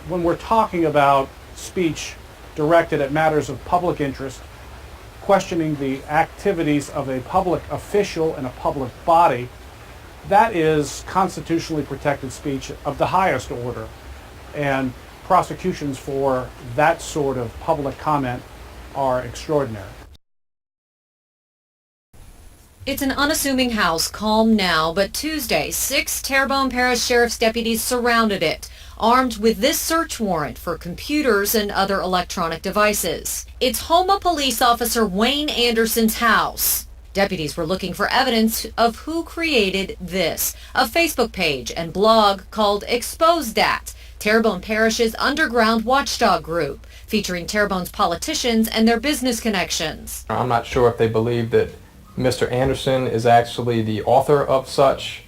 When we're talking about speech directed at matters of public interest, questioning the activities of a public official in a public body, that is constitutionally protected speech of the highest order. And prosecutions for that sort of public comment are extraordinary. It's an unassuming house, calm now, but Tuesday, 6 Terrebonne Parish Sheriff's deputies surrounded it, armed with this search warrant for computers and other electronic devices. It's Houma police officer Wayne Anderson's house. Deputies were looking for evidence of who created this, a Facebook page and blog called ExposeDAT, Terrebonne Parish's underground watchdog group, featuring Terrebonne's politicians and their business connections. I'm not sure if they believe that Mr. Anderson is actually the author of such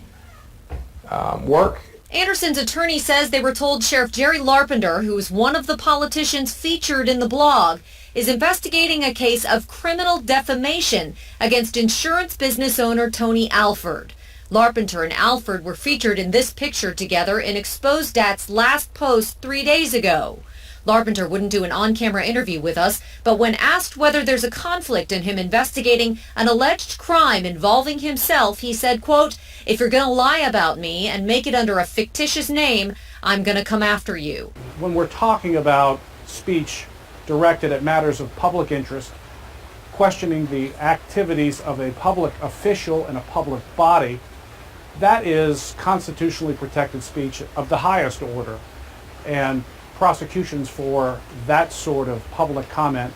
work. Anderson's attorney says they were told Sheriff Jerry Larpenter, who is one of the politicians featured in the blog, is investigating a case of criminal defamation against insurance business owner Tony Alford. Larpenter and Alford were featured in this picture together in ExposeDAT's last post 3 days ago. Larpenter wouldn't do an on-camera interview with us, but when asked whether there's a conflict in him investigating an alleged crime involving himself, he said, quote, "If you're going to lie about me and make it under a fictitious name, I'm going to come after you." When we're talking about speech directed at matters of public interest, questioning the activities of a public official in a public body, that is constitutionally protected speech of the highest order. And prosecutions for that sort of public comment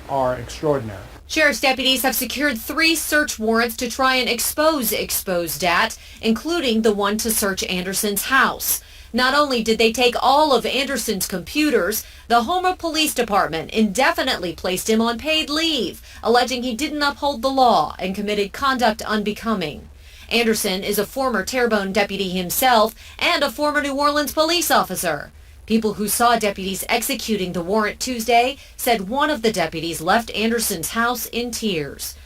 are extraordinary. Sheriff's deputies have secured 3 search warrants to try and expose ExposeDAT, including the one to search Anderson's house. Not only did they take all of Anderson's computers, the Houma Police Department indefinitely placed him on paid leave, alleging he didn't uphold the law and committed conduct unbecoming. Anderson is a former Terrebonne deputy himself and a former New Orleans police officer. People who saw deputies executing the warrant Tuesday said one of the deputies left Anderson's house in tears.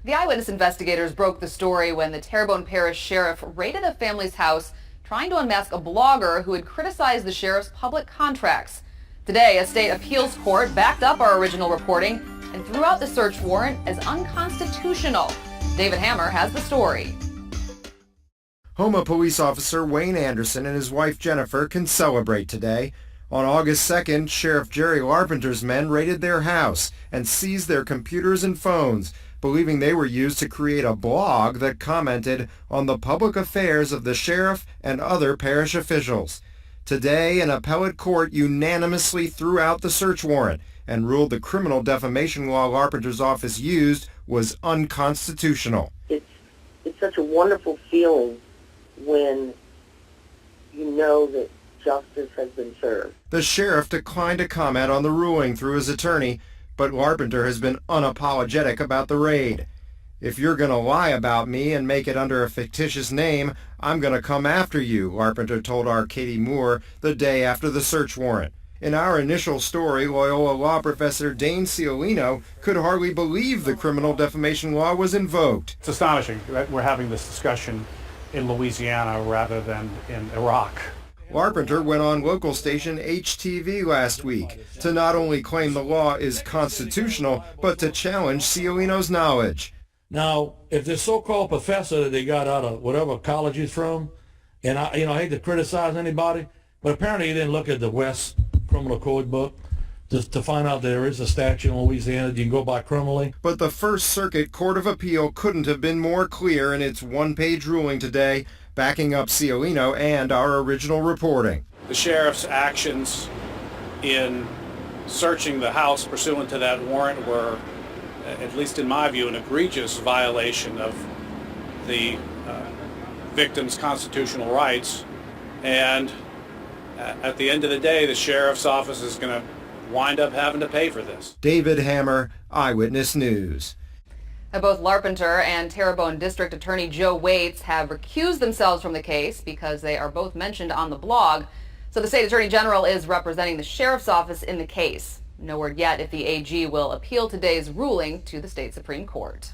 The eyewitness investigators broke the story when the Terrebonne Parish Sheriff raided a family's house trying to unmask a blogger who had criticized the sheriff's public contracts. Today, a state appeals court backed up our original reporting and threw out the search warrant as unconstitutional. David Hammer has the story. Houma police officer Wayne Anderson and his wife Jennifer can celebrate today. On August 2nd, Sheriff Jerry Larpenter's men raided their house and seized their computers and phones, believing they were used to create a blog that commented on the public affairs of the sheriff and other parish officials. Today, an appellate court unanimously threw out the search warrant and ruled the criminal defamation law Larpenter's office used was unconstitutional. It's such a wonderful feeling when you know that justice has been served. The sheriff declined to comment on the ruling through his attorney, but Larpenter has been unapologetic about the raid. "If you're going to lie about me and make it under a fictitious name, I'm going to come after you," Larpenter told our Katie Moore the day after the search warrant. In our initial story, Loyola law professor Dane Ciolino could hardly believe the criminal defamation law was invoked. It's astonishing that we're having this discussion in Louisiana rather than in Iraq. Larpenter went on local station HTV last week to not only claim the law is constitutional, but to challenge Ciolino's knowledge. Now, if this so-called professor that they got out of whatever college he's from, and I hate to criticize anybody, but apparently he didn't look at the West Criminal Code book just to find out there is a statute in Louisiana that you can go by criminally. But the First Circuit Court of Appeal couldn't have been more clear in its one-page ruling today, backing up Ciolino and our original reporting. The sheriff's actions in searching the house pursuant to that warrant were, at least in my view, an egregious violation of the victim's constitutional rights. And at the end of the day, the sheriff's office is going to wind up having to pay for this. David Hammer, Eyewitness News. Both Larpenter and Terrebonne District Attorney Joe Waits have recused themselves from the case because they are both mentioned on the blog. So the state attorney general is representing the sheriff's office in the case. No word yet if the AG will appeal today's ruling to the state Supreme Court.